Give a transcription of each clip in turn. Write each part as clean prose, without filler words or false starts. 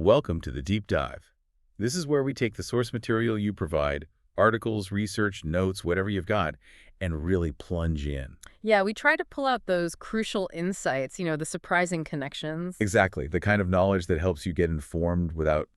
Welcome to the Deep Dive. This is where we take the source material you provide, articles, research, notes, whatever you've got, and really plunge in. Yeah, we try to pull out those crucial insights, the surprising connections. Exactly, the kind of knowledge that helps you get informed without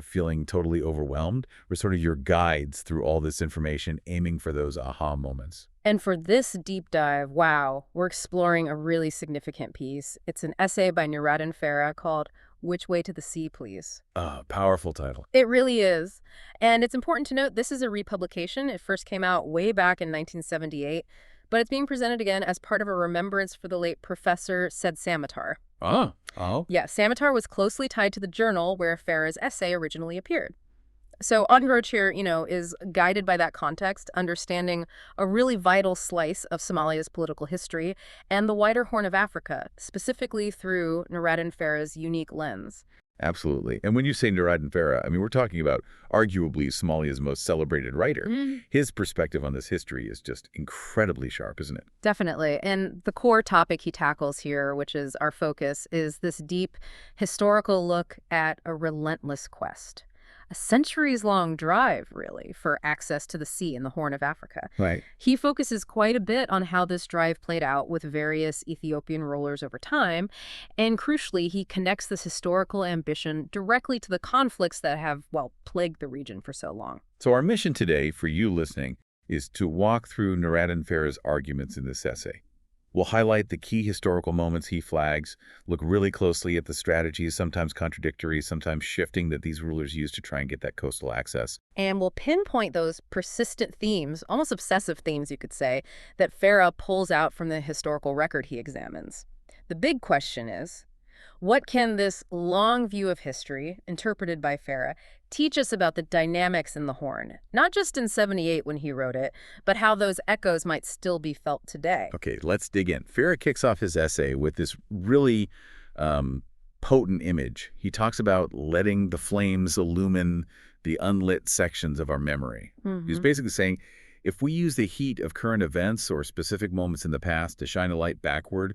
feeling totally overwhelmed. We're sort of your guides through all this information, aiming for those aha moments. And for this deep dive, wow, we're exploring a really significant piece. It's an essay by Nuraddin Farah called Which Way to the Sea, Please? Powerful title. It really is. And it's important to note this is a republication. It first came out way back in 1978, but it's being presented again as part of a remembrance for the late Professor Said Samatar. Oh. Yeah, Samatar was closely tied to the journal where Farah's essay originally appeared. So Unroach here, is guided by that context, understanding a really vital slice of Somalia's political history and the wider Horn of Africa, specifically through Nuraddin Farah's unique lens. Absolutely. And when you say Nuraddin Farah, we're talking about arguably Somalia's most celebrated writer. His perspective on this history is just incredibly sharp, isn't it? Definitely. And the core topic he tackles here, which is our focus, is this deep historical look at a relentless quest. A centuries-long drive, really, for access to the sea in the Horn of Africa. Right. He focuses quite a bit on how this drive played out with various Ethiopian rulers over time, and crucially, he connects this historical ambition directly to the conflicts that have, plagued the region for so long. So our mission today, for you listening, is to walk through Nuraddin Farah's arguments in this essay. We'll highlight the key historical moments he flags, look really closely at the strategies, sometimes contradictory, sometimes shifting, that these rulers use to try and get that coastal access. And we'll pinpoint those persistent themes, almost obsessive themes, you could say, that Farah pulls out from the historical record he examines. The big question is, what can this long view of history, interpreted by Farah, teach us about the dynamics in the Horn? Not just in 78 when he wrote it, but how those echoes might still be felt today. Okay, let's dig in. Farah kicks off his essay with this really potent image. He talks about letting the flames illumine the unlit sections of our memory. He's basically saying, if we use the heat of current events or specific moments in the past to shine a light backward,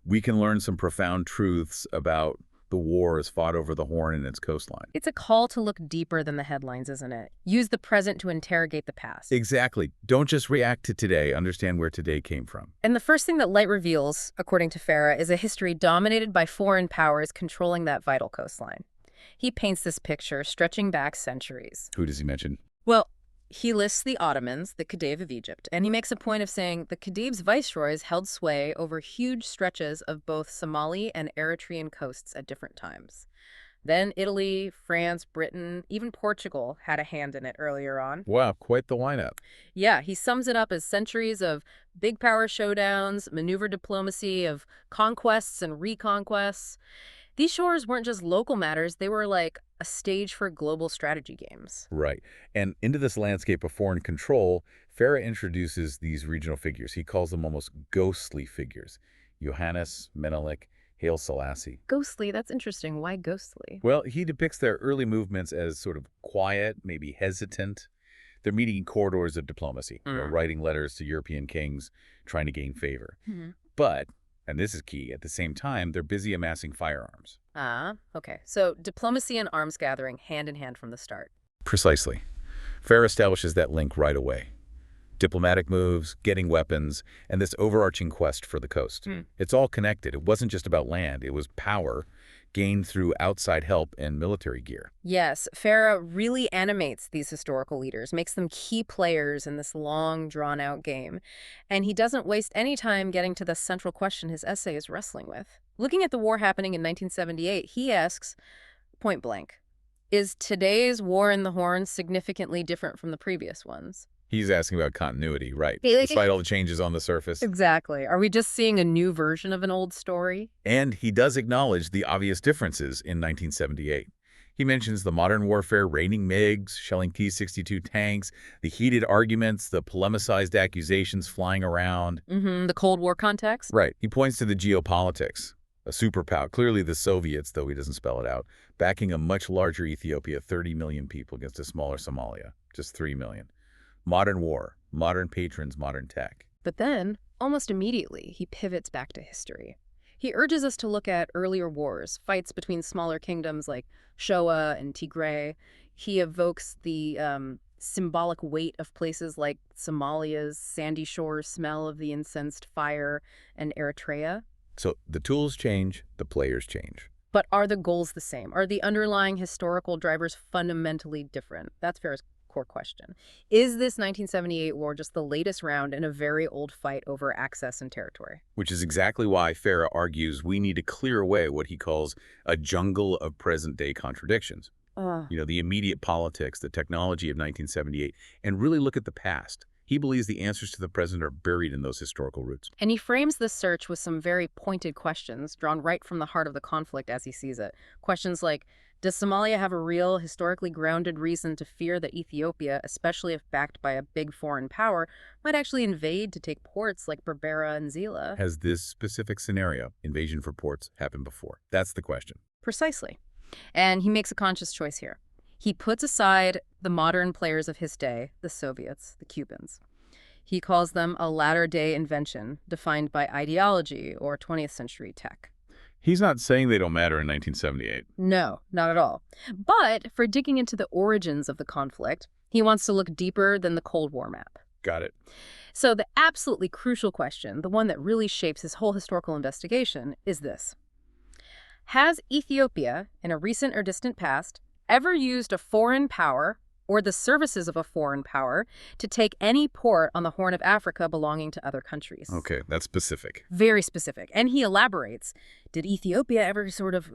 we can learn some profound truths about the wars fought over the Horn and its coastline. It's a call to look deeper than the headlines, isn't it? Use the present to interrogate the past. Exactly. Don't just react to today. Understand where today came from. And the first thing that Light reveals, according to Farah, is a history dominated by foreign powers controlling that vital coastline. He paints this picture stretching back centuries. Who does he mention? Well, he lists the Ottomans, the Khedive of Egypt, and he makes a point of saying the Khedive's viceroys held sway over huge stretches of both Somali and Eritrean coasts at different times. Then Italy, France, Britain, even Portugal had a hand in it earlier on. Wow, quite the lineup. Yeah, he sums it up as centuries of big power showdowns, maneuver diplomacy, of conquests and reconquests. These shores weren't just local matters, they were like a stage for global strategy games. Right. And into this landscape of foreign control, Farah introduces these regional figures. He calls them almost ghostly figures. Yohannis, Menelik, Haile Sellassie. Ghostly, that's interesting. Why ghostly? Well, he depicts their early movements as sort of quiet, maybe hesitant. They're meeting in corridors of diplomacy, writing letters to European kings, trying to gain favor. But, and this is key, at the same time, they're busy amassing firearms. Okay. So diplomacy and arms gathering hand in hand from the start. Precisely. Farah establishes that link right away. Diplomatic moves, getting weapons, and this overarching quest for the coast. It's all connected. It wasn't just about land. It was power gained through outside help and military gear. Yes, Farah really animates these historical leaders, makes them key players in this long, drawn-out game. And he doesn't waste any time getting to the central question his essay is wrestling with. Looking at the war happening in 1978, he asks, point blank, is today's war in the Horn significantly different from the previous ones? He's asking about continuity, right, despite all the changes on the surface. Exactly. Are we just seeing a new version of an old story? And he does acknowledge the obvious differences in 1978. He mentions the modern warfare, raining MiGs, shelling T-62 tanks, the heated arguments, the polemicized accusations flying around. The Cold War context? Right. He points to the geopolitics. A superpower, clearly the Soviets, though he doesn't spell it out, backing a much larger Ethiopia, 30 million people, against a smaller Somalia, just 3 million. Modern war, modern patrons, modern tech. But then, almost immediately, he pivots back to history. He urges us to look at earlier wars, fights between smaller kingdoms like Shoa and Tigray. He evokes the symbolic weight of places like Somalia's sandy shores smell of the incensed fire and Eritrea. So the tools change, the players change. But are the goals the same? Are the underlying historical drivers fundamentally different? That's Farah's core question. Is this 1978 war just the latest round in a very old fight over access and territory? Which is exactly why Farah argues we need to clear away what he calls a jungle of present-day contradictions. The immediate politics, the technology of 1978, and really look at the past. He believes the answers to the present are buried in those historical roots. And he frames this search with some very pointed questions drawn right from the heart of the conflict as he sees it. Questions like, does Somalia have a real, historically grounded reason to fear that Ethiopia, especially if backed by a big foreign power, might actually invade to take ports like Berbera and Zila? Has this specific scenario, invasion for ports, happened before? That's the question. Precisely. And he makes a conscious choice here. He puts aside the modern players of his day, the Soviets, the Cubans. He calls them a latter-day invention defined by ideology or 20th century tech. He's not saying they don't matter in 1978. No, not at all. But for digging into the origins of the conflict, he wants to look deeper than the Cold War map. Got it. So the absolutely crucial question, the one that really shapes his whole historical investigation, is this. Has Ethiopia, in a recent or distant past, ever used a foreign power or the services of a foreign power to take any port on the Horn of Africa belonging to other countries? Okay, that's specific. Very specific. And he elaborates. Did Ethiopia ever sort of,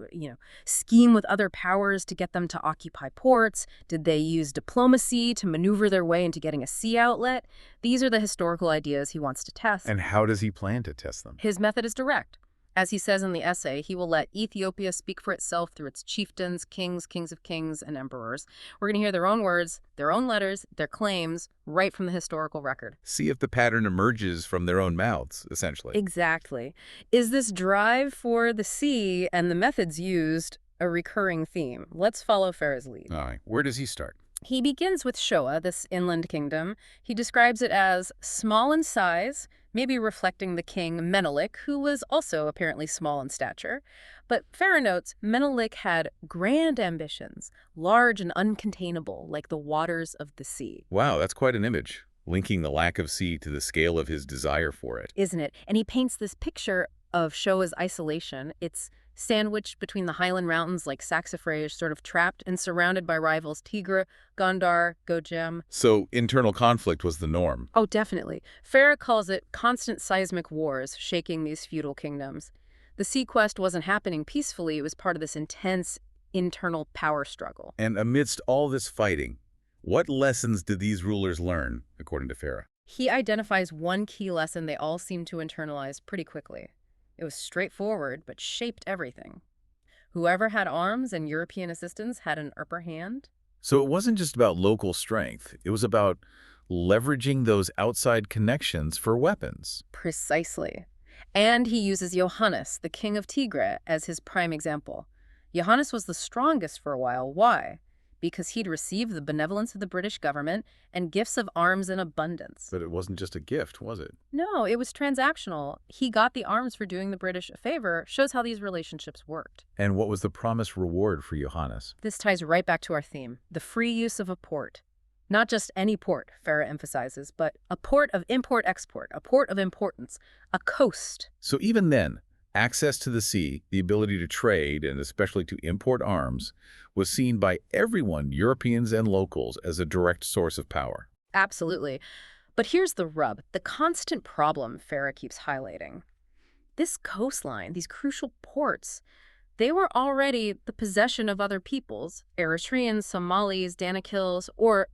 scheme with other powers to get them to occupy ports? Did they use diplomacy to maneuver their way into getting a sea outlet? These are the historical ideas he wants to test. And how does he plan to test them? His method is direct. As he says in the essay, he will let Ethiopia speak for itself through its chieftains, kings, kings of kings, and emperors. We're going to hear their own words, their own letters, their claims, right from the historical record. See if the pattern emerges from their own mouths, essentially. Exactly. Is this drive for the sea and the methods used a recurring theme? Let's follow Farah's lead. All right. Where does he start? He begins with Shoa, this inland kingdom. He describes it as small in size, maybe reflecting the king Menelik, who was also apparently small in stature. But Farah notes Menelik had grand ambitions, large and uncontainable, like the waters of the sea. Wow, that's quite an image, linking the lack of sea to the scale of his desire for it. Isn't it? And he paints this picture of Shoa's isolation. It's sandwiched between the highland mountains like Saxifrage, sort of trapped and surrounded by rivals Tigray, Gondar, Gojem. So internal conflict was the norm. Oh, definitely. Farah calls it constant seismic wars shaking these feudal kingdoms. The sea quest wasn't happening peacefully. It was part of this intense internal power struggle. And amidst all this fighting, what lessons did these rulers learn, according to Farah? He identifies one key lesson they all seem to internalize pretty quickly. It was straightforward, but shaped everything. Whoever had arms and European assistance had an upper hand. So it wasn't just about local strength. It was about leveraging those outside connections for weapons. Precisely. And he uses Yohannis, the king of Tigray, as his prime example. Yohannis was the strongest for a while. Why? Because he'd received the benevolence of the British government and gifts of arms in abundance. But it wasn't just a gift, was it? No, it was transactional. He got the arms for doing the British a favor. Shows how these relationships worked. And what was the promised reward for Yohannis? This ties right back to our theme, the free use of a port. Not just any port, Farah emphasizes, but a port of import-export, a port of importance, a coast. So even then, access to the sea, the ability to trade, and especially to import arms, was seen by everyone, Europeans and locals, as a direct source of power. Absolutely. But here's the rub, the constant problem Farah keeps highlighting. This coastline, these crucial ports, they were already the possession of other peoples, Eritreans, Somalis, Danakils, or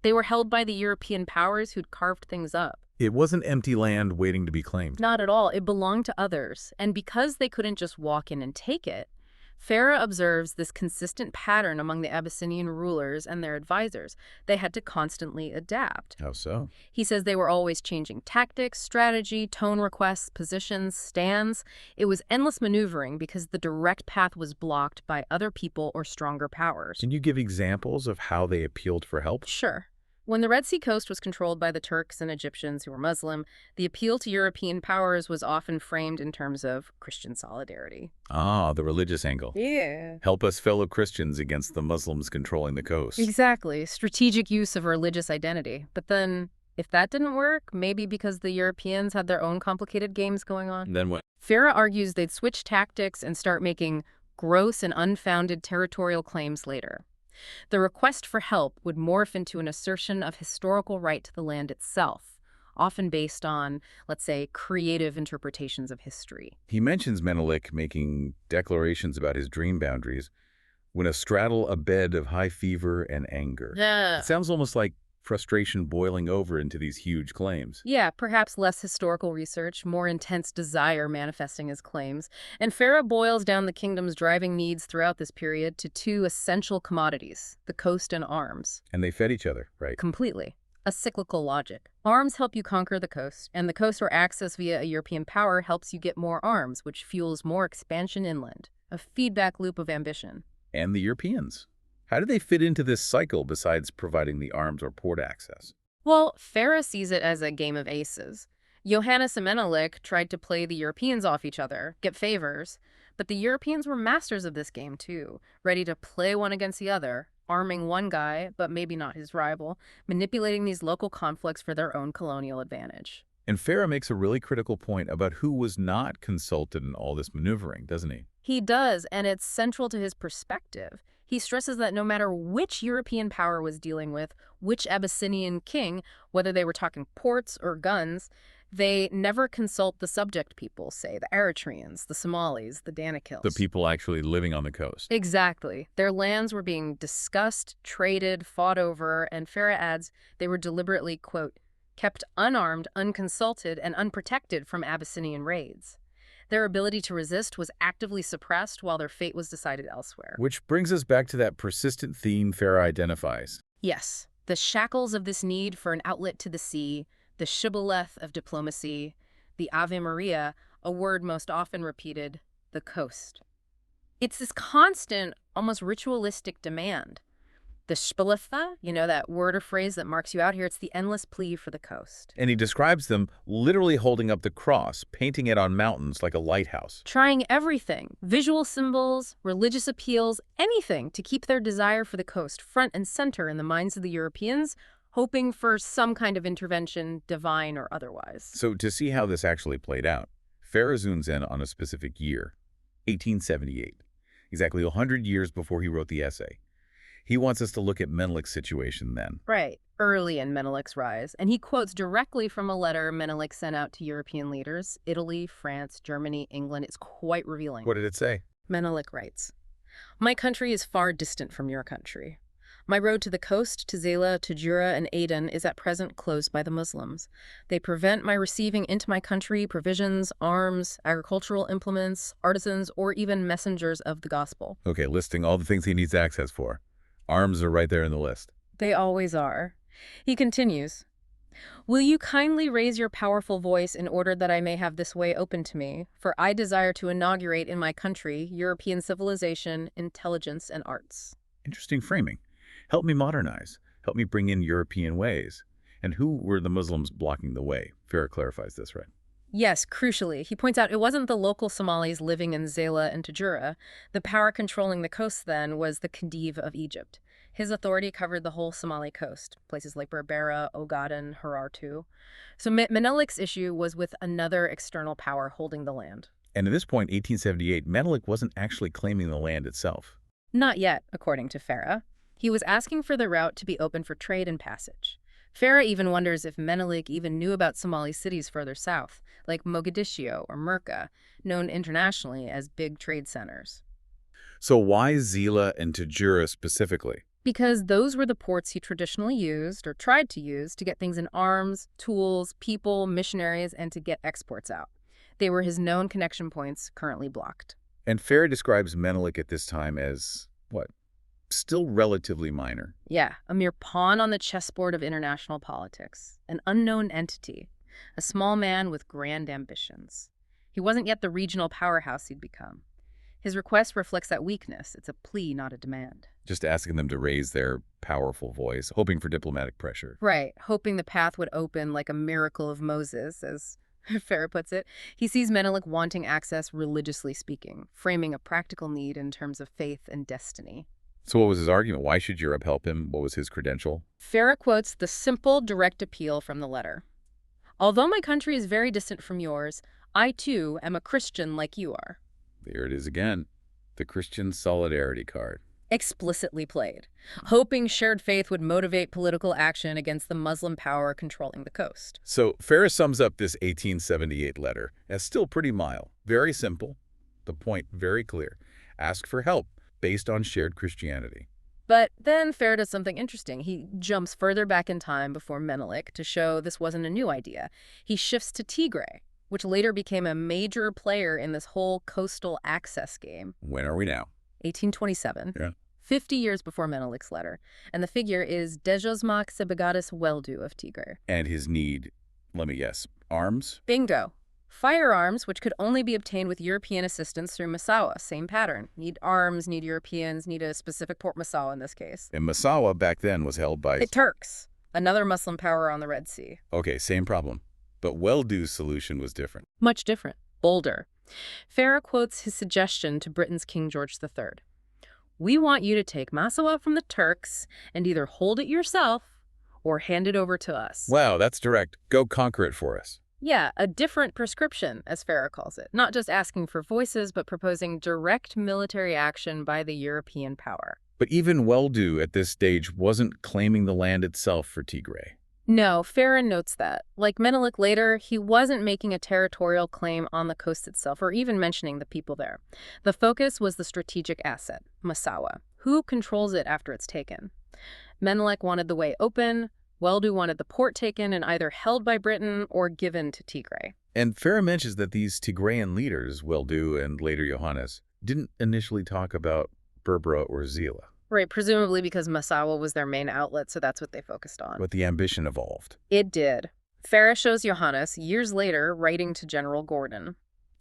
they were held by the European powers who'd carved things up. It wasn't empty land waiting to be claimed. Not at all. It belonged to others. And because they couldn't just walk in and take it, Farah observes this consistent pattern among the Abyssinian rulers and their advisors. They had to constantly adapt. How so? He says they were always changing tactics, strategy, tone requests, positions, stands. It was endless maneuvering because the direct path was blocked by other people or stronger powers. Can you give examples of how they appealed for help? Sure. When the Red Sea coast was controlled by the Turks and Egyptians who were Muslim, the appeal to European powers was often framed in terms of Christian solidarity. Ah, the religious angle. Yeah. Help us fellow Christians against the Muslims controlling the coast. Exactly. Strategic use of religious identity. But then, if that didn't work, maybe because the Europeans had their own complicated games going on. Then what? Farah argues they'd switch tactics and start making gross and unfounded territorial claims later. The request for help would morph into an assertion of historical right to the land itself, often based on, let's say, creative interpretations of history. He mentions Menelik making declarations about his dream boundaries when astraddle a bed of high fever and anger. Yeah. It sounds almost like frustration boiling over into these huge claims. Yeah, perhaps less historical research, more intense desire manifesting his claims. And Farah boils down the kingdom's driving needs throughout this period to two essential commodities, the coast and arms. And they fed each other, right? Completely. A cyclical logic. Arms help you conquer the coast, and the coast or access via a European power helps you get more arms, which fuels more expansion inland. A feedback loop of ambition. And the Europeans. How do they fit into this cycle besides providing the arms or port access? Well, Farah sees it as a game of aces. Yohannis and Menelik tried to play the Europeans off each other, get favors, but the Europeans were masters of this game too, ready to play one against the other, arming one guy, but maybe not his rival, manipulating these local conflicts for their own colonial advantage. And Farah makes a really critical point about who was not consulted in all this maneuvering, doesn't he? He does, and it's central to his perspective. He stresses that no matter which European power was dealing with, which Abyssinian king, whether they were talking ports or guns, they never consult the subject people, say the Eritreans, the Somalis, the Danakils. The people actually living on the coast. Exactly. Their lands were being discussed, traded, fought over, and Farah adds they were deliberately, quote, kept unarmed, unconsulted, and unprotected from Abyssinian raids. Their ability to resist was actively suppressed while their fate was decided elsewhere. Which brings us back to that persistent theme Farah identifies. Yes, the shackles of this need for an outlet to the sea, the shibboleth of diplomacy, the Ave Maria, a word most often repeated, the coast. It's this constant, almost ritualistic demand. The shibboleth, that word or phrase that marks you out here, it's the endless plea for the coast. And he describes them literally holding up the cross, painting it on mountains like a lighthouse. Trying everything, visual symbols, religious appeals, anything to keep their desire for the coast front and center in the minds of the Europeans, hoping for some kind of intervention, divine or otherwise. So to see how this actually played out, Farah zooms in on a specific year, 1878, exactly 100 years before he wrote the essay. He wants us to look at Menelik's situation then. Right, early in Menelik's rise. And he quotes directly from a letter Menelik sent out to European leaders, Italy, France, Germany, England. It's quite revealing. What did it say? Menelik writes, "My country is far distant from your country. My road to the coast, to Zela, to Jura, and Aden is at present closed by the Muslims. They prevent my receiving into my country provisions, arms, agricultural implements, artisans, or even messengers of the gospel." Okay, listing all the things he needs access for. Arms are right there in the list. They always are. He continues, "Will you kindly raise your powerful voice in order that I may have this way open to me, for I desire to inaugurate in my country European civilization, intelligence, and arts." Interesting framing. Help me modernize. Help me bring in European ways. And who were the Muslims blocking the way? Farah clarifies this, right? Yes, crucially, he points out it wasn't the local Somalis living in Zela and Tajura. The power controlling the coast then was the Khedive of Egypt. His authority covered the whole Somali coast, places like Berbera, Ogaden, Harartu. So Menelik's issue was with another external power holding the land. And at this point, 1878, Menelik wasn't actually claiming the land itself. Not yet, according to Farah. He was asking for the route to be open for trade and passage. Farah even wonders if Menelik even knew about Somali cities further south, like Mogadiscio or Merka, known internationally as big trade centers. So why Zela and Tajura specifically? Because those were the ports he traditionally used, or tried to use, to get things in arms, tools, people, missionaries, and to get exports out. They were his known connection points, currently blocked. And Farah describes Menelik at this time as, what, still relatively minor. Yeah, a mere pawn on the chessboard of international politics, an unknown entity, a small man with grand ambitions. He wasn't yet the regional powerhouse he'd become. His request reflects that weakness. It's a plea, not a demand. Just asking them to raise their powerful voice, hoping for diplomatic pressure. Right, hoping the path would open like a miracle of Moses, as Farah puts it. He sees Menelik wanting access religiously speaking, framing a practical need in terms of faith and destiny. So what was his argument? Why should Europe help him? What was his credential? Farah quotes the simple, direct appeal from the letter. Although my country is very distant from yours, I too am a Christian like you are. There it is again. The Christian solidarity card. Explicitly played, hoping shared faith would motivate political action against the Muslim power controlling the coast. So Farah sums up this 1878 letter as still pretty mild, very simple, the point very clear. Ask for help based on shared Christianity. But then Farah does something interesting. He jumps further back in time before Menelik to show this wasn't a new idea. He shifts to Tigray, which later became a major player in this whole coastal access game. When are we now? 1827. Yeah. 50 years before Menelik's letter. And the figure is Dejosmak Sebegadis Weldu of Tigray. And his need, let me guess, arms? Bingo. Firearms, which could only be obtained with European assistance through Massawa. Same pattern. Need arms, need Europeans, need a specific Port Massawa in this case. And Massawa back then was held by... The Turks, another Muslim power on the Red Sea. Okay, same problem. But Weldu's solution was different. Much different. Bolder. Farah quotes his suggestion to Britain's King George III. We want you to take Massawa from the Turks and either hold it yourself or hand it over to us. Wow, that's direct. Go conquer it for us. Yeah, a different prescription, as Farah calls it. Not just asking for voices, but proposing direct military action by the European power. But even Weldu at this stage wasn't claiming the land itself for Tigray. No, Farah notes that. Like Menelik later, he wasn't making a territorial claim on the coast itself or even mentioning the people there. The focus was the strategic asset, Massawa. Who controls it after it's taken? Menelik wanted the way open. Weldu wanted the port taken and either held by Britain or given to Tigray. And Farah mentions that these Tigrayan leaders, Weldu and later Yohannis, didn't initially talk about Berbera or Zila. Right, presumably because Massawa was their main outlet, so that's what they focused on. But the ambition evolved. It did. Farah shows Yohannis, years later, writing to General Gordon.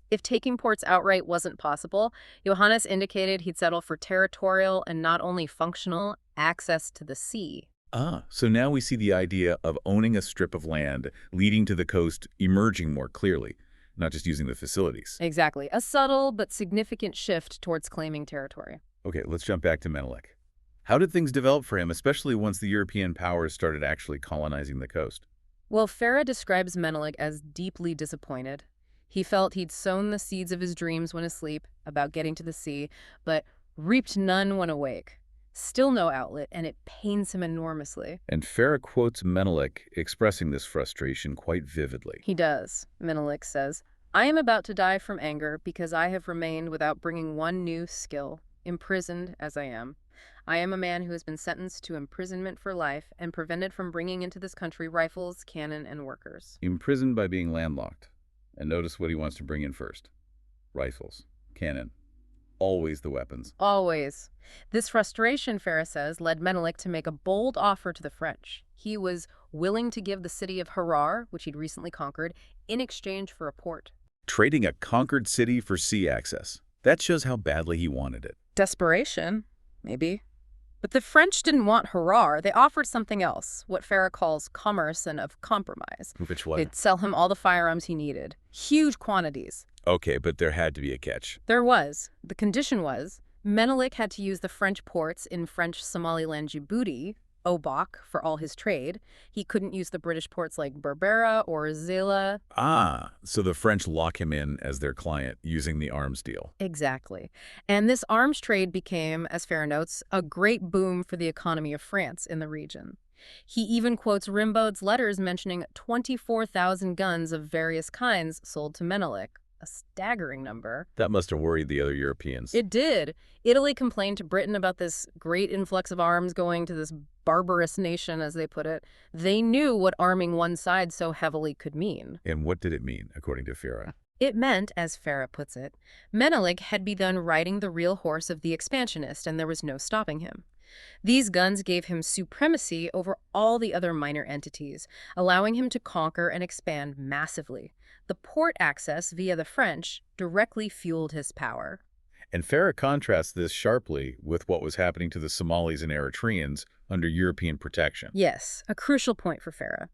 If taking ports outright wasn't possible, Yohannis indicated he'd settle for territorial and not only functional access to the sea. So now we see the idea of owning a strip of land leading to the coast emerging more clearly, not just using the facilities. Exactly. A subtle but significant shift towards claiming territory. Okay, let's jump back to Menelik. How did things develop for him, especially once the European powers started actually colonizing the coast? Well, Farah describes Menelik as deeply disappointed. He felt he'd sown the seeds of his dreams when asleep about getting to the sea, but reaped none when awake. Still no outlet, and it pains him enormously. And Farah quotes Menelik expressing this frustration quite vividly. He does. Menelik says, I am about to die from anger because I have remained without bringing one new skill, imprisoned as I am. I am a man who has been sentenced to imprisonment for life and prevented from bringing into this country rifles, cannon, and workers. Imprisoned by being landlocked. And notice what he wants to bring in first. Rifles, cannon. Always the weapons. Always. This frustration, Farah says, led Menelik to make a bold offer to the French. He was willing to give the city of Harar, which he'd recently conquered, in exchange for a port. Trading a conquered city for sea access. That shows how badly he wanted it. Desperation, maybe. But the French didn't want Harar. They offered something else, what Farah calls commerce and of compromise. Which one? They'd sell him all the firearms he needed. Huge quantities. Okay, but there had to be a catch. There was. The condition was Menelik had to use the French ports in French Somaliland Djibouti, Obok, for all his trade. He couldn't use the British ports like Berbera or Zila. So the French lock him in as their client using the arms deal. Exactly. And this arms trade became, as Farah notes, a great boom for the economy of France in the region. He even quotes Rimbaud's letters mentioning 24,000 guns of various kinds sold to Menelik. A staggering number. That must have worried the other Europeans. It did. Italy complained to Britain about this great influx of arms going to this barbarous nation, as they put it. They knew what arming one side so heavily could mean. And what did it mean, according to Farah? It meant, as Farah puts it, Menelik had begun riding the real horse of the expansionist, and there was no stopping him. These guns gave him supremacy over all the other minor entities, allowing him to conquer and expand massively. The port access via the French directly fueled his power. And Farah contrasts this sharply with what was happening to the Somalis and Eritreans under European protection. Yes, a crucial point for Farah.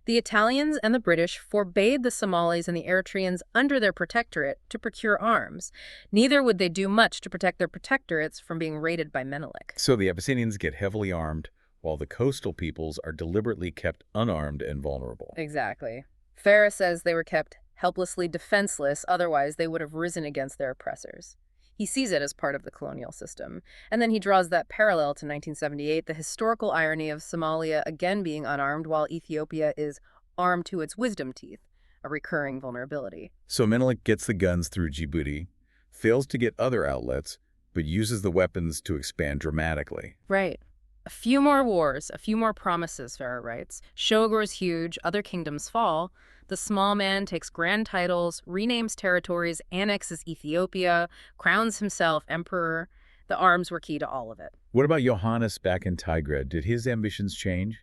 The Italians and the British forbade the Somalis and the Eritreans under their protectorate to procure arms. Neither would they do much to protect their protectorates from being raided by Menelik. So the Abyssinians get heavily armed, while the coastal peoples are deliberately kept unarmed and vulnerable. Exactly. Farah says they were kept helplessly defenseless, otherwise they would have risen against their oppressors. He sees it as part of the colonial system. And then he draws that parallel to 1978, the historical irony of Somalia again being unarmed while Ethiopia is armed to its wisdom teeth, a recurring vulnerability. So Menelik gets the guns through Djibouti, fails to get other outlets, but uses the weapons to expand dramatically. Right. A few more wars, a few more promises, Farah writes. Show grows huge, other kingdoms fall. The small man takes grand titles, renames territories, annexes Ethiopia, crowns himself emperor. The arms were key to all of it. What about Yohannis back in Tigray? Did his ambitions change?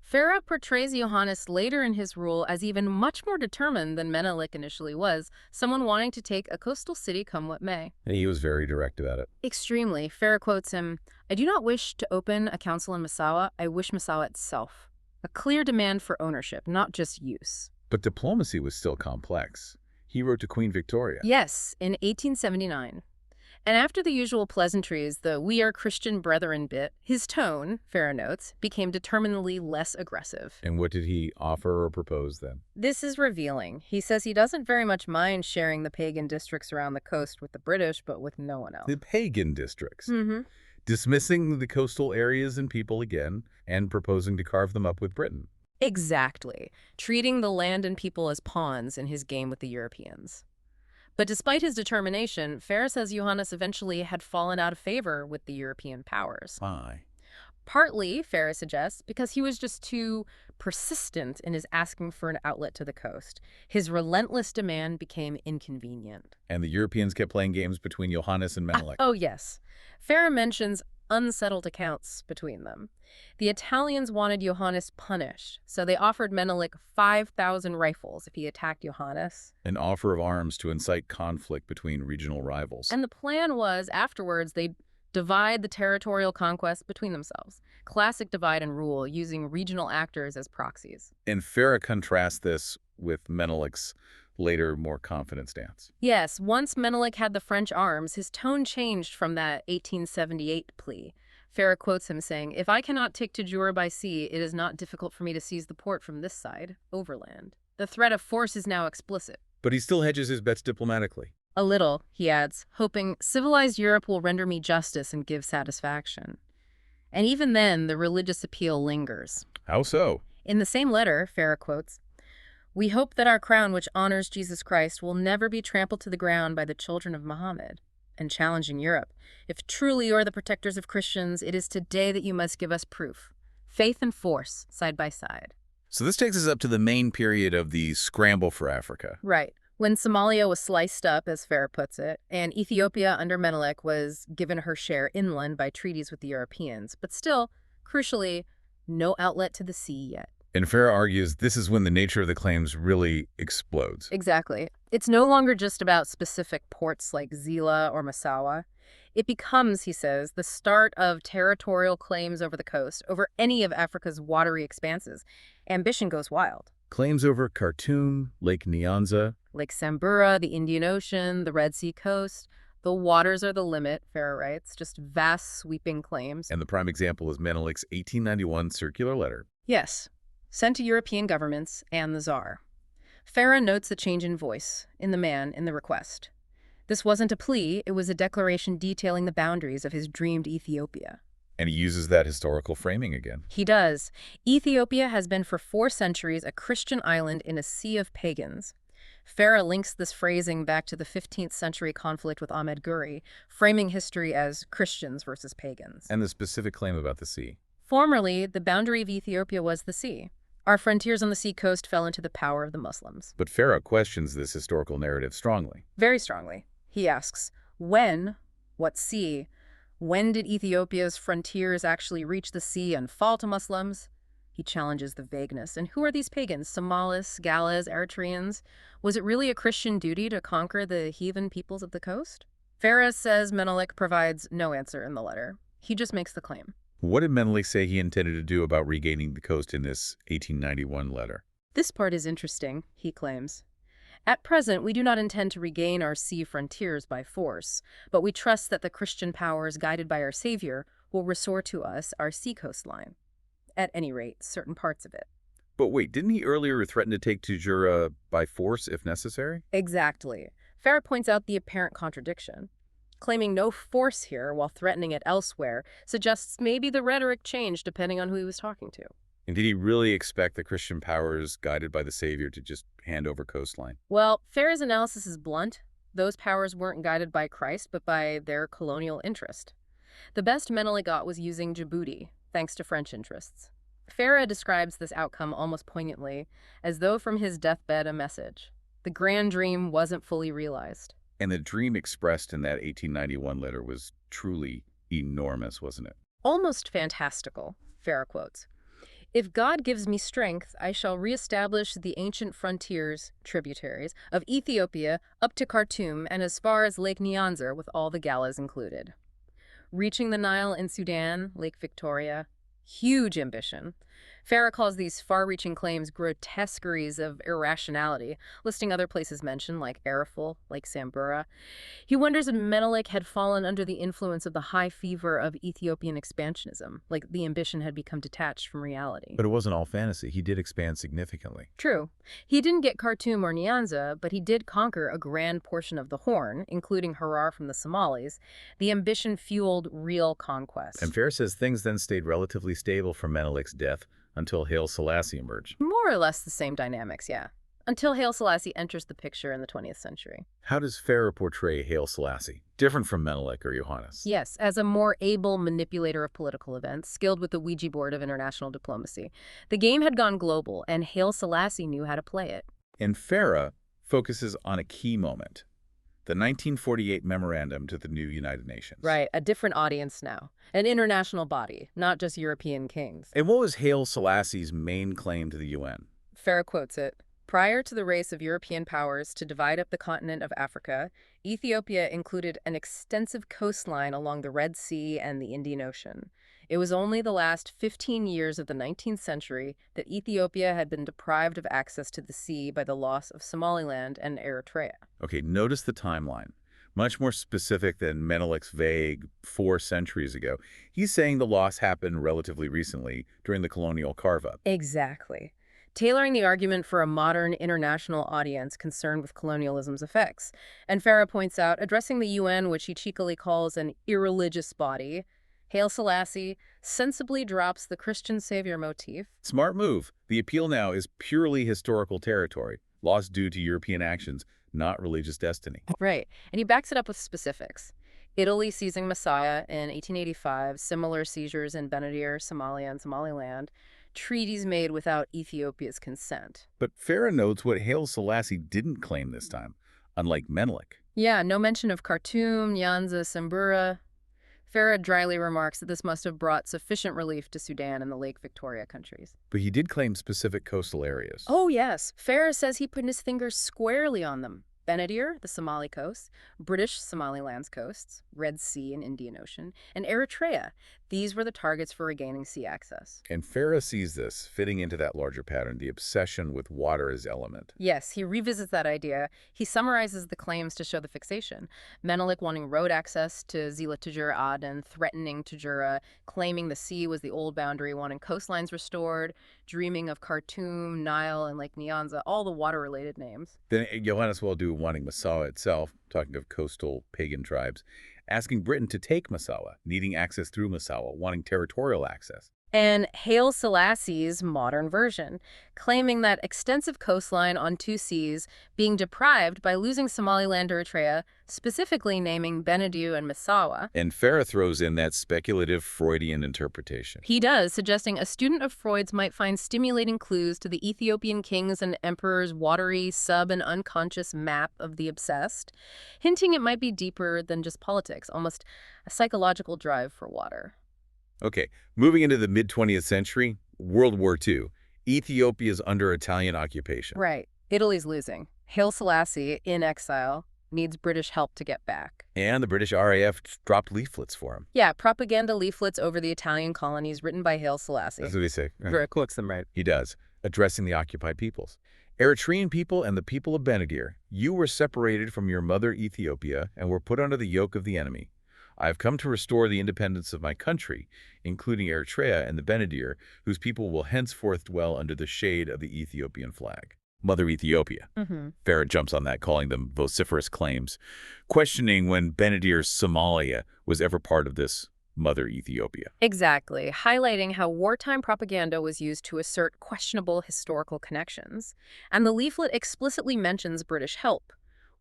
Farah portrays Yohannis later in his rule as even much more determined than Menelik initially was, someone wanting to take a coastal city come what may. He was very direct about it. Extremely. Farah quotes him, "I do not wish to open a council in Massawa, I wish Massawa itself." A clear demand for ownership, not just use. But diplomacy was still complex. He wrote to Queen Victoria. Yes, in 1879. And after the usual pleasantries, the "we are Christian brethren" bit, his tone, Farah notes, became determinedly less aggressive. And what did he offer or propose then? This is revealing. He says he doesn't very much mind sharing the pagan districts around the coast with the British, but with no one else. The pagan districts. Mm-hmm. Dismissing the coastal areas and people again, and proposing to carve them up with Britain. Exactly. Treating the land and people as pawns in his game with the Europeans. But despite his determination, Farah says Yohannis eventually had fallen out of favor with the European powers. Why? Partly, Farah suggests, because he was just too persistent in his asking for an outlet to the coast. His relentless demand became inconvenient. And the Europeans kept playing games between Yohannis and Menelik. Oh, yes. Farah mentions unsettled accounts between them. The Italians wanted Yohannis punished, so they offered Menelik 5,000 rifles if he attacked Yohannis. An offer of arms to incite conflict between regional rivals. And the plan was, afterwards, they'd divide the territorial conquest between themselves. Classic divide and rule, using regional actors as proxies. And Farah contrasts this with Menelik's later, more confident stance. Yes, once Menelik had the French arms, his tone changed from that 1878 plea. Farah quotes him saying, "If I cannot take Tajura by sea, it is not difficult for me to seize the port from this side, overland. The threat of force is now explicit." But he still hedges his bets diplomatically. A little, he adds, hoping civilized Europe will render me justice and give satisfaction. And even then, the religious appeal lingers. How so? In the same letter, Farah quotes, "We hope that our crown, which honors Jesus Christ, will never be trampled to the ground by the children of Muhammad." And challenging Europe, "If truly you are the protectors of Christians, it is today that you must give us proof. Faith and force, side by side." So this takes us up to the main period of the scramble for Africa. Right. When Somalia was sliced up, as Farah puts it, and Ethiopia under Menelik was given her share inland by treaties with the Europeans, but still, crucially, no outlet to the sea yet. And Farah argues this is when the nature of the claims really explodes. Exactly. It's no longer just about specific ports like Zila or Massawa. It becomes, he says, the start of territorial claims over the coast, over any of Africa's watery expanses. Ambition goes wild. Claims over Khartoum, Lake Nyanza, Lake Sambura, the Indian Ocean, the Red Sea coast. The waters are the limit, Farah writes, just vast sweeping claims. and the prime example is Menelik's 1891 circular letter. Yes, sent to European governments and the Tsar. Farah notes the change in voice, in the man, in the request. This wasn't a plea, it was a declaration detailing the boundaries of his dreamed Ethiopia. And he uses that historical framing again. He does. Ethiopia has been for 4 centuries a Christian island in a sea of pagans. Farah links this phrasing back to the 15th century conflict with Ahmed Guri, framing history as Christians versus pagans. And the specific claim about the sea. Formerly, the boundary of Ethiopia was the sea. Our frontiers on the seacoast fell into the power of the Muslims. But Farah questions this historical narrative strongly. Very strongly. He asks, when, what sea, when did Ethiopia's frontiers actually reach the sea and fall to Muslims? He challenges the vagueness. And who are these pagans? Somalis, Galas, Eritreans? Was it really a Christian duty to conquer the heathen peoples of the coast? Farah says Menelik provides no answer in the letter. He just makes the claim. What did Menelik say he intended to do about regaining the coast in this 1891 letter? This part is interesting, he claims. At present, we do not intend to regain our sea frontiers by force, but we trust that the Christian powers guided by our Savior will restore to us our sea coastline. At any rate, certain parts of it. But wait, didn't he earlier threaten to take Tajura by force if necessary? Exactly. Farah points out the apparent contradiction. Claiming no force here while threatening it elsewhere suggests maybe the rhetoric changed depending on who he was talking to. And did he really expect the Christian powers guided by the Savior to just hand over coastline? Well, Farah's analysis is blunt. Those powers weren't guided by Christ, but by their colonial interest. The best Menelik got was using Djibouti, thanks to French interests. Farah describes this outcome almost poignantly, as though from his deathbed a message. The grand dream wasn't fully realized. And the dream expressed in that 1891 letter was truly enormous, wasn't it? Almost fantastical, Farah quotes. If God gives me strength, I shall reestablish the ancient frontiers, tributaries, of Ethiopia up to Khartoum and as far as Lake Nyanza with all the galas included. Reaching the Nile in Sudan, Lake Victoria, huge ambition. Farah calls these far-reaching claims grotesqueries of irrationality, listing other places mentioned like Arafel, Lake Sambura. He wonders if Menelik had fallen under the influence of the high fever of Ethiopian expansionism, like the ambition had become detached from reality. But it wasn't all fantasy. He did expand significantly. True. He didn't get Khartoum or Nyanza, but he did conquer a grand portion of the Horn, including Harar from the Somalis. The ambition fueled real conquest. And Farah says things then stayed relatively stable from Menelik's death until Haile Selassie emerged. More or less the same dynamics, yeah. Until Haile Sellassie enters the picture in the 20th century. How does Farah portray Haile Selassie, different from Menelik or Yohannis? Yes, as a more able manipulator of political events, skilled with the Ouija board of international diplomacy. The game had gone global, and Haile Selassie knew how to play it. And Farah focuses on a key moment, the 1948 memorandum to the new United Nations. Right, a different audience now. An international body, not just European kings. And what was Haile Selassie's main claim to the UN? Farah quotes it. Prior to the race of European powers to divide up the continent of Africa, Ethiopia included an extensive coastline along the Red Sea and the Indian Ocean. It was only the last 15 years of the 19th century that Ethiopia had been deprived of access to the sea by the loss of Somaliland and Eritrea. Okay, notice the timeline. Much more specific than Menelik's vague 4 centuries ago. He's saying the loss happened relatively recently during the colonial carve-up. Exactly. Tailoring the argument for a modern international audience concerned with colonialism's effects. And Farah points out, addressing the UN, which he cheekily calls an irreligious body, Haile Selassie sensibly drops the Christian savior motif. Smart move. The appeal now is purely historical territory, loss due to European actions, not religious destiny. Right. And he backs it up with specifics. Italy seizing Masaya in 1885, similar seizures in Benadir, Somalia, and Somaliland, treaties made without Ethiopia's consent. But Farah notes what Haile Selassie didn't claim this time, unlike Menelik. Yeah, no mention of Khartoum, Nyanza, Sambura. Farah dryly remarks that this must have brought sufficient relief to Sudan and the Lake Victoria countries. But he did claim specific coastal areas. Oh, yes. Farah says he put his fingers squarely on them. Benadir, the Somali coast, British Somaliland's coasts, Red Sea and Indian Ocean, and Eritrea. These were the targets for regaining sea access. And Farah sees this fitting into that larger pattern, the obsession with water as element. Yes, he revisits that idea. He summarizes the claims to show the fixation. Menelik wanting road access to Zila Tajura Aden, threatening Tajura, claiming the sea was the old boundary, wanting coastlines restored, dreaming of Khartoum, Nile, and Lake Nyanza, all the water-related names. Then Yohannis will do wanting Massawa itself, talking of coastal pagan tribes, asking Britain to take Massawa, needing access through Massawa, wanting territorial access. And Haile Selassie's modern version, claiming that extensive coastline on 2 seas being deprived by losing Somaliland Eritrea, specifically naming Benadir and Massawa. And Farah throws in that speculative Freudian interpretation. He does, suggesting a student of Freud's might find stimulating clues to the Ethiopian kings and emperors' watery, sub- and unconscious map of the obsessed, hinting it might be deeper than just politics, almost a psychological drive for water. Okay, moving into the mid-20th century, World War II. Ethiopia's under Italian occupation. Right. Italy's losing. Haile Selassie, in exile, needs British help to get back. And the British RAF dropped leaflets for him. Yeah, propaganda leaflets over the Italian colonies written by Haile Selassie. That's what they say. Very quotes them right. He does, addressing the occupied peoples. Eritrean people and the people of Benadir, you were separated from your mother Ethiopia and were put under the yoke of the enemy. I have come to restore the independence of my country, including Eritrea and the Benadir, whose people will henceforth dwell under the shade of the Ethiopian flag. Mother Ethiopia. Farah jumps on that, calling them vociferous claims, questioning when Benadir's Somalia was ever part of this Mother Ethiopia. Exactly, highlighting how wartime propaganda was used to assert questionable historical connections. And the leaflet explicitly mentions British help.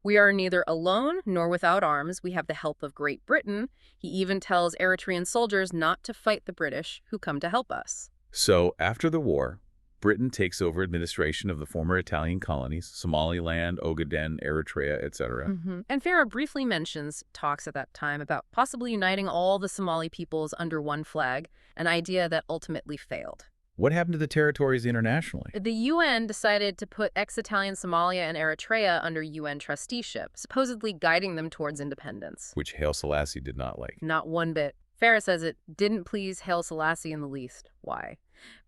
We are neither alone nor without arms. We have the help of Great Britain. He even tells Eritrean soldiers not to fight the British who come to help us. So, after the war, Britain takes over administration of the former Italian colonies, Somaliland, Ogaden, Eritrea, etc. And Farah briefly mentions talks at that time about possibly uniting all the Somali peoples under one flag, an idea that ultimately failed. What happened to the territories internationally? The UN decided to put ex-Italian Somalia and Eritrea under UN trusteeship, supposedly guiding them towards independence. Which Haile Selassie did not like. Not one bit. Farah says it didn't please Haile Selassie in the least. Why?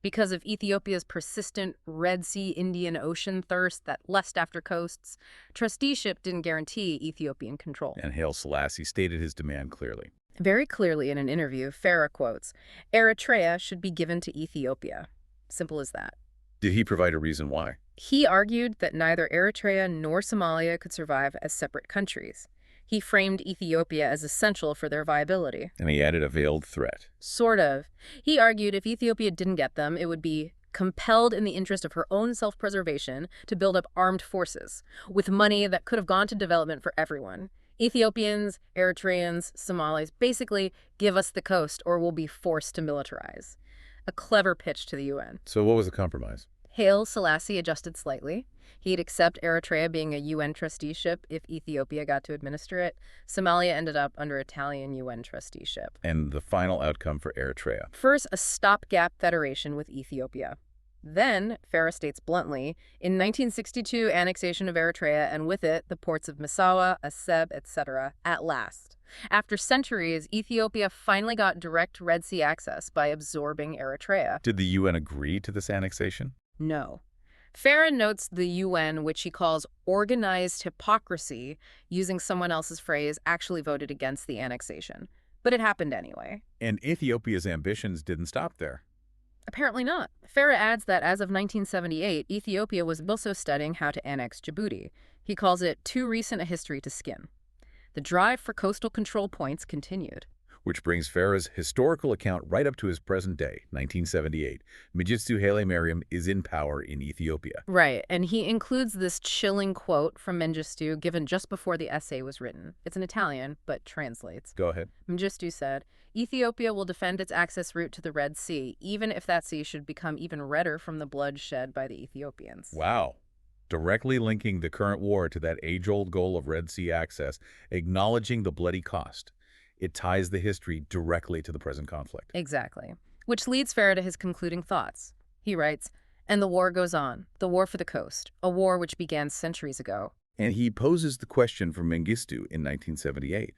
Because of Ethiopia's persistent Red Sea Indian Ocean thirst that lust after coasts, trusteeship didn't guarantee Ethiopian control. And Haile Selassie stated his demand clearly. Very clearly in an interview, Farah quotes, "Eritrea should be given to Ethiopia." Simple as that. Did he provide a reason why? He argued that neither Eritrea nor Somalia could survive as separate countries. He framed Ethiopia as essential for their viability. And he added a veiled threat. Sort of. He argued if Ethiopia didn't get them, it would be compelled in the interest of her own self-preservation to build up armed forces, with money that could have gone to development for everyone. Ethiopians, Eritreans, Somalis, basically give us the coast or we'll be forced to militarize. A clever pitch to the UN. So what was the compromise? Haile Selassie adjusted slightly. He'd accept Eritrea being a UN trusteeship if Ethiopia got to administer it. Somalia ended up under Italian UN trusteeship. And the final outcome for Eritrea? First, a stopgap federation with Ethiopia. Then, Farah states bluntly, in 1962, annexation of Eritrea, and with it, the ports of Massawa, Aseb, etc., at last. After centuries, Ethiopia finally got direct Red Sea access by absorbing Eritrea. Did the UN agree to this annexation? No. Farah notes the UN, which he calls organized hypocrisy, using someone else's phrase, actually voted against the annexation. But it happened anyway. And Ethiopia's ambitions didn't stop there. Apparently not. Farah adds that as of 1978, Ethiopia was also studying how to annex Djibouti. He calls it too recent a history to skim. The drive for coastal control points continued. Which brings Farah's historical account right up to his present day, 1978. Mengistu Haile Mariam is in power in Ethiopia. Right, and he includes this chilling quote from Mengistu given just before the essay was written. It's in Italian, but translates. Go ahead. Mengistu said, "Ethiopia will defend its access route to the Red Sea, even if that sea should become even redder from the blood shed by the Ethiopians." Wow. Directly linking the current war to that age-old goal of Red Sea access, acknowledging the bloody cost. It ties the history directly to the present conflict. Exactly. Which leads Farah to his concluding thoughts. He writes, "And the war goes on. The war for the coast. A war which began centuries ago." And he poses the question for Mengistu in 1978.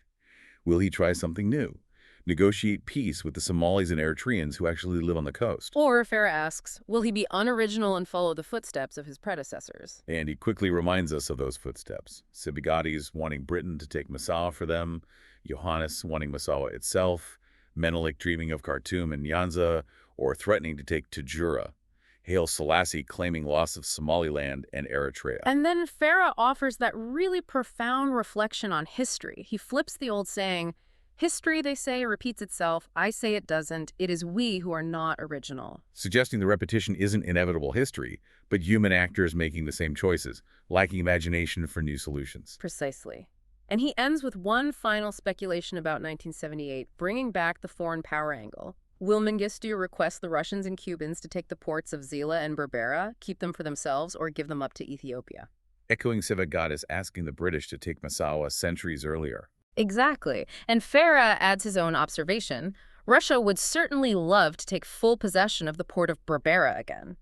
Will he try something new? Negotiate peace with the Somalis and Eritreans who actually live on the coast? Or, Farah asks, will he be unoriginal and follow the footsteps of his predecessors? And he quickly reminds us of those footsteps. Sibigati's wanting Britain to take Massawa for them, Yohannis wanting Massawa itself, Menelik dreaming of Khartoum and Nyanza, or threatening to take Tajura. Haile Selassie claiming loss of Somaliland and Eritrea. And then Farah offers that really profound reflection on history. He flips the old saying, "History, they say, repeats itself. I say it doesn't. It is we who are not original." Suggesting the repetition isn't inevitable history, but human actors making the same choices, lacking imagination for new solutions. Precisely. And he ends with one final speculation about 1978, bringing back the foreign power angle. Will Mengistu request the Russians and Cubans to take the ports of Zila and Berbera, keep them for themselves, or give them up to Ethiopia? Echoing Sibigati's asking the British to take Massawa centuries earlier. Exactly. And Farah adds his own observation. Russia would certainly love to take full possession of the port of Berbera again,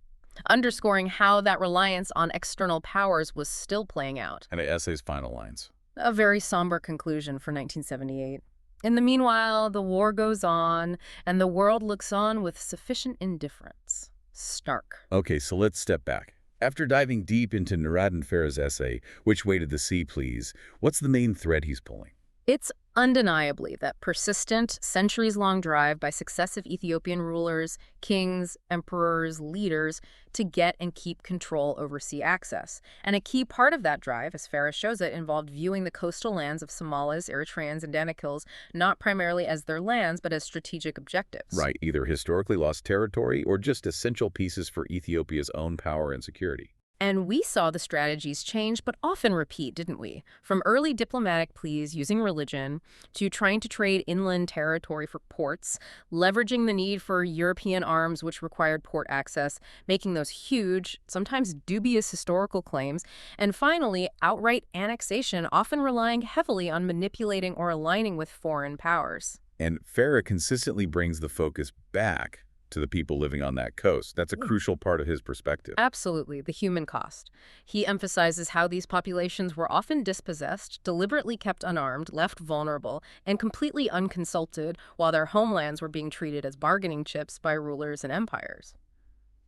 underscoring how that reliance on external powers was still playing out. And the essay's final lines. A very somber conclusion for 1978. In the meanwhile, the war goes on, and the world looks on with sufficient indifference. Stark. Okay, so let's step back. After diving deep into Nuraddin Farah's essay, Which Way to the Sea, Please, what's the main thread he's pulling? It's undeniably that persistent, centuries-long drive by successive Ethiopian rulers, kings, emperors, leaders to get and keep control over sea access. And a key part of that drive, as Farah shows it, involved viewing the coastal lands of Somalis, Eritreans, and Danakils not primarily as their lands, but as strategic objectives. Right, either historically lost territory or just essential pieces for Ethiopia's own power and security. And we saw the strategies change, but often repeat, didn't we? From early diplomatic pleas using religion, to trying to trade inland territory for ports, leveraging the need for European arms which required port access, making those huge, sometimes dubious historical claims, and finally, outright annexation, often relying heavily on manipulating or aligning with foreign powers. And Farah consistently brings the focus back to the people living on that coast. That's a crucial part of his perspective. Absolutely, the human cost. He emphasizes how these populations were often dispossessed, deliberately kept unarmed, left vulnerable, and completely unconsulted, while their homelands were being treated as bargaining chips by rulers and empires.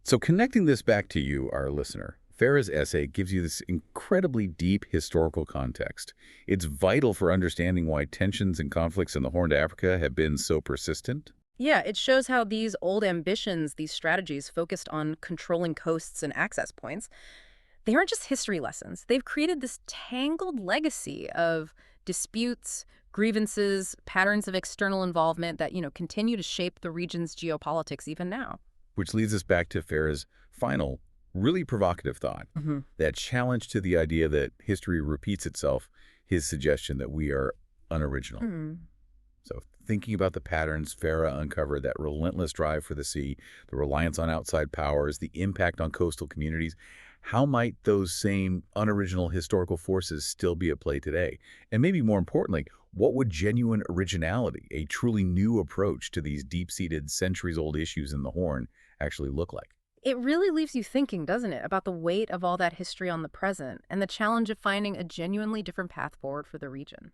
So connecting this back to you, our listener, Farah's essay gives you this incredibly deep historical context. It's vital for understanding why tensions and conflicts in the Horn of Africa have been so persistent. Yeah, it shows how these old ambitions, these strategies focused on controlling coasts and access points, they aren't just history lessons. They've created this tangled legacy of disputes, grievances, patterns of external involvement that, continue to shape the region's geopolitics even now. Which leads us back to Farah's final, really provocative thought, that challenge to the idea that history repeats itself, his suggestion that we are unoriginal. So thinking about the patterns, Farah uncovered that relentless drive for the sea, the reliance on outside powers, the impact on coastal communities. How might those same unoriginal historical forces still be at play today? And maybe more importantly, what would genuine originality, a truly new approach to these deep-seated, centuries-old issues in the Horn, actually look like? It really leaves you thinking, doesn't it, about the weight of all that history on the present and the challenge of finding a genuinely different path forward for the region.